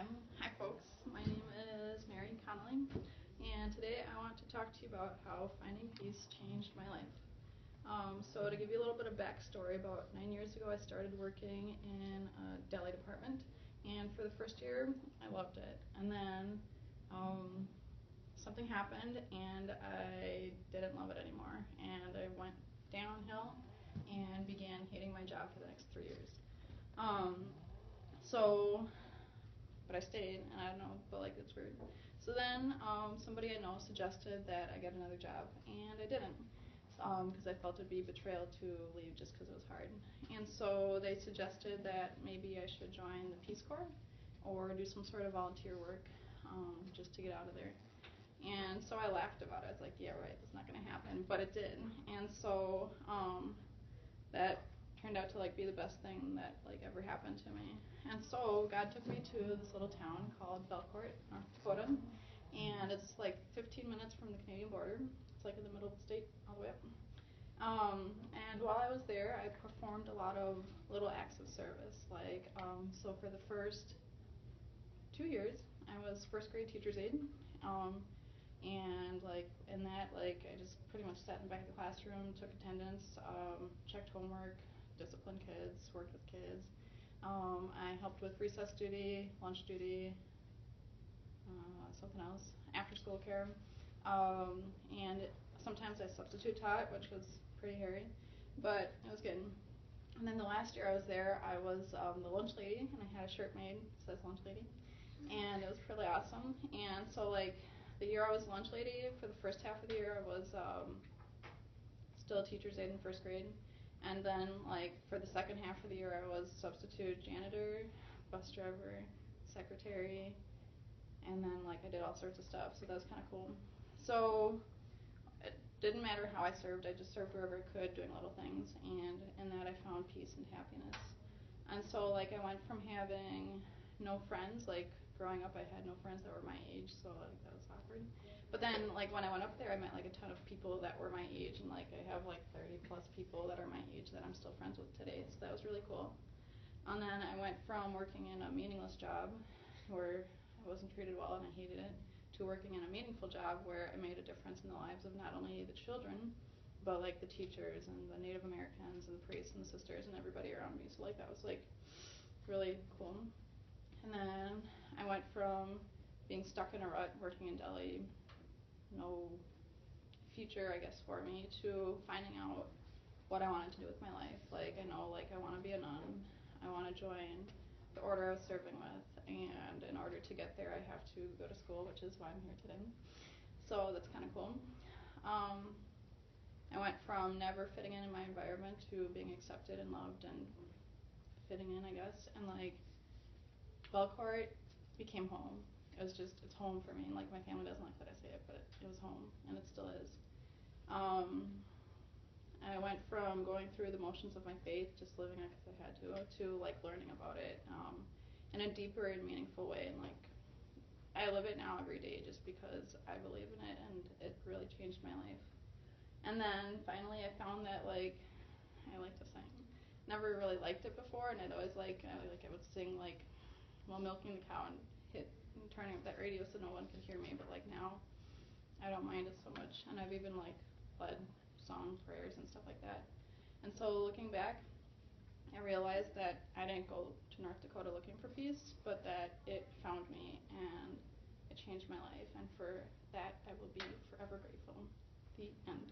Okay, hi folks. My name is Mary Connolly, and today I want to talk to you about how finding peace changed my life. So to give you a little bit of backstory, about 9 years ago I started working in a deli department, and for the first year I loved it. And then something happened and I didn't love it anymore, and I went downhill and began hating my job for the next 3 years. But I stayed, and I don't know, but like it's weird. So then somebody I know suggested that I get another job, and I didn't, because I felt it'd be betrayal to leave just because it was hard. And so they suggested that maybe I should join the Peace Corps or do some sort of volunteer work just to get out of there. And so I laughed about it. I was like, yeah, right, that's not going to happen, but it did. And so that turned out to like be the best thing that like ever happened to me. And so God took me to this little town called Belcourt, North Dakota, and it's like 15 minutes from the Canadian border. It's like in the middle of the state all the way up. And while I was there, I performed a lot of little acts of service. Like, so for the first 2 years, I was first grade teacher's aide. And like in that, like I just pretty much sat in the back of the classroom, took attendance, checked homework, disciplined kids, worked with kids. I helped with recess duty, lunch duty, something else, after school care. And sometimes I substitute taught, which was pretty hairy, but it was good. And then the last year I was there, I was the lunch lady, and I had a shirt made that says lunch lady, and it was pretty awesome. And so like the year I was lunch lady, for the first half of the year I was still a teacher's aide in first grade. And then like for the second half of the year I was substitute janitor, bus driver, secretary, and then like I did all sorts of stuff, so that was kind of cool. So it didn't matter how I served, I just served wherever I could, doing little things, and in that I found peace and happiness. And so like I went from having no friends, like growing up I had no friends that were my age, so like that was awkward. But then like when I went up there I met like a ton of people that were my age, and like I have like 30 plus people that are my age that I'm still friends with today, so that was really cool. And then I went from working in a meaningless job where I wasn't treated well and I hated it, to working in a meaningful job where I made a difference in the lives of not only the children, but like the teachers and the Native Americans and the priests and the sisters and everybody around me. So like that was like really cool. And then I went from being stuck in a rut, working in deli, no future I guess for me, to finding out what I wanted to do with my life. Like I know like I want to be a nun, I want to join the order I was serving with, and in order to get there I have to go to school, which is why I'm here today. So that's kind of cool. I went from never fitting in my environment to being accepted and loved and fitting in, I guess. And like Belcourt became home. It was just, it's home for me. And like my family doesn't like that I say it, but it was home, and it still is. I went from going through the motions of my faith, just living it because I had to like learning about it in a deeper and meaningful way. And like I live it now every day just because I believe in it, and it really changed my life. And then finally I found that like I like to sing. Never really liked it before, and I'd always I would sing like while milking the cow and turning up that radio so no one could hear me. But like now I don't mind it so much, and I've even like led song prayers and stuff like that. And so looking back, I realized that I didn't go to North Dakota looking for peace, but that it found me and it changed my life, and for that I will be forever grateful. The end.